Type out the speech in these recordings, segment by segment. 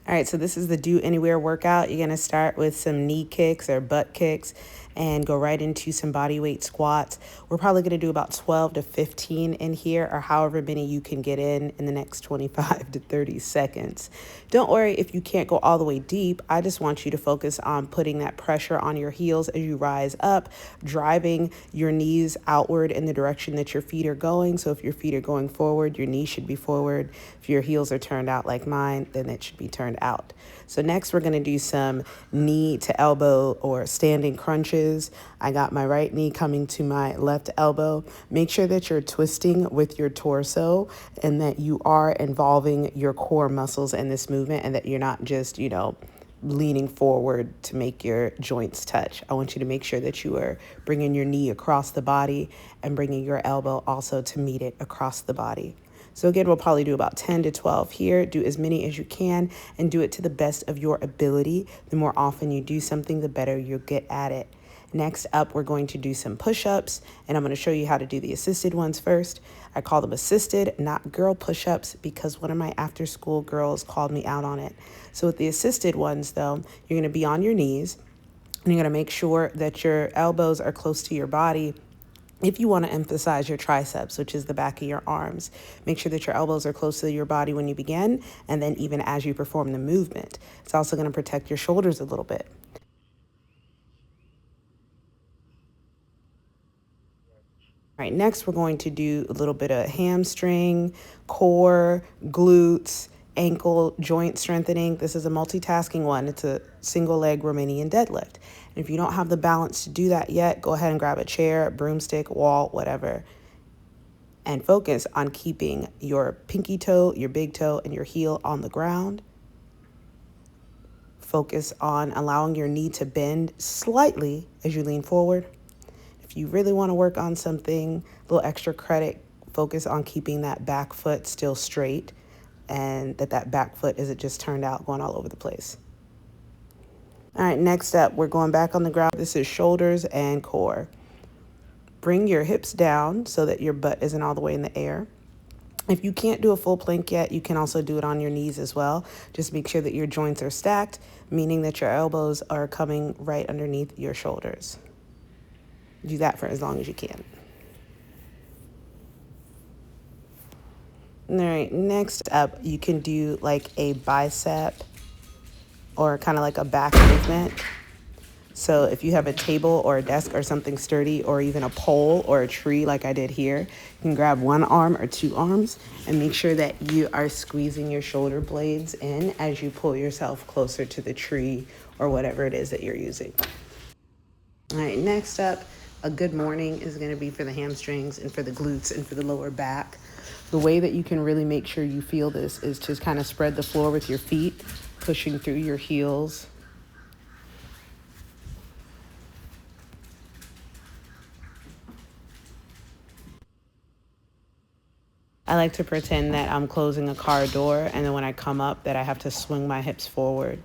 All right, so this is the do anywhere workout. You're gonna start with some knee kicks or butt kicks and go right into some body weight squats. We're probably gonna do about 12 to 15 in here, or however many you can get in the next 25 to 30 seconds. Don't worry if you can't go all the way deep. I just want you to focus on putting that pressure on your heels as you rise up, driving your knees outward in the direction that your feet are going. So if your feet are going forward, your knees should be forward. If your heels are turned out like mine, then it should be turned out. So next we're gonna do some knee to elbow or standing crunches. I got my right knee coming to my left elbow. Make sure that you're twisting with your torso and that you are involving your core muscles in this movement and that you're not just, leaning forward to make your joints touch. I want you to make sure that you are bringing your knee across the body and bringing your elbow also to meet it across the body. So again, we'll probably do about 10 to 12 here. Do as many as you can and do it to the best of your ability. The more often you do something, the better you'll get at it. Next up, we're going to do some push-ups, and I'm going to show you how to do the assisted ones first. I call them assisted, not girl push-ups, because one of my after-school girls called me out on it. So with the assisted ones, though, you're going to be on your knees, and you're going to make sure that your elbows are close to your body. If you want to emphasize your triceps, which is the back of your arms, make sure that your elbows are close to your body when you begin, and then even as you perform the movement. It's also going to protect your shoulders a little bit. All right, next we're going to do a little bit of hamstring, core, glutes, ankle, joint strengthening. This is a multitasking one. It's a single leg Romanian deadlift. And if you don't have the balance to do that yet, go ahead and grab a chair, broomstick, wall, whatever, and focus on keeping your pinky toe, your big toe, and your heel on the ground. Focus on allowing your knee to bend slightly as you lean forward. If you really want to work on something, a little extra credit, focus on keeping that back foot still straight and that back foot isn't just turned out going all over the place. All right, next up, we're going back on the ground. This is shoulders and core. Bring your hips down so that your butt isn't all the way in the air. If you can't do a full plank yet, you can also do it on your knees as well. Just make sure that your joints are stacked, meaning that your elbows are coming right underneath your shoulders. Do that for as long as you can. All right, next up, you can do like a bicep or kind of like a back movement. So if you have a table or a desk or something sturdy or even a pole or a tree like I did here, you can grab one arm or two arms and make sure that you are squeezing your shoulder blades in as you pull yourself closer to the tree or whatever it is that you're using. All right, next up, a good morning is going to be for the hamstrings and for the glutes and for the lower back. The way that you can really make sure you feel this is to kind of spread the floor with your feet, pushing through your heels. I like to pretend that I'm closing a car door, and then when I come up that I have to swing my hips forward,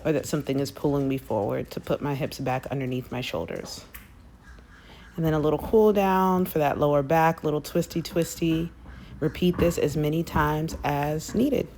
or that something is pulling me forward to put my hips back underneath my shoulders. And then a little cool down for that lower back, little twisty. Repeat this as many times as needed.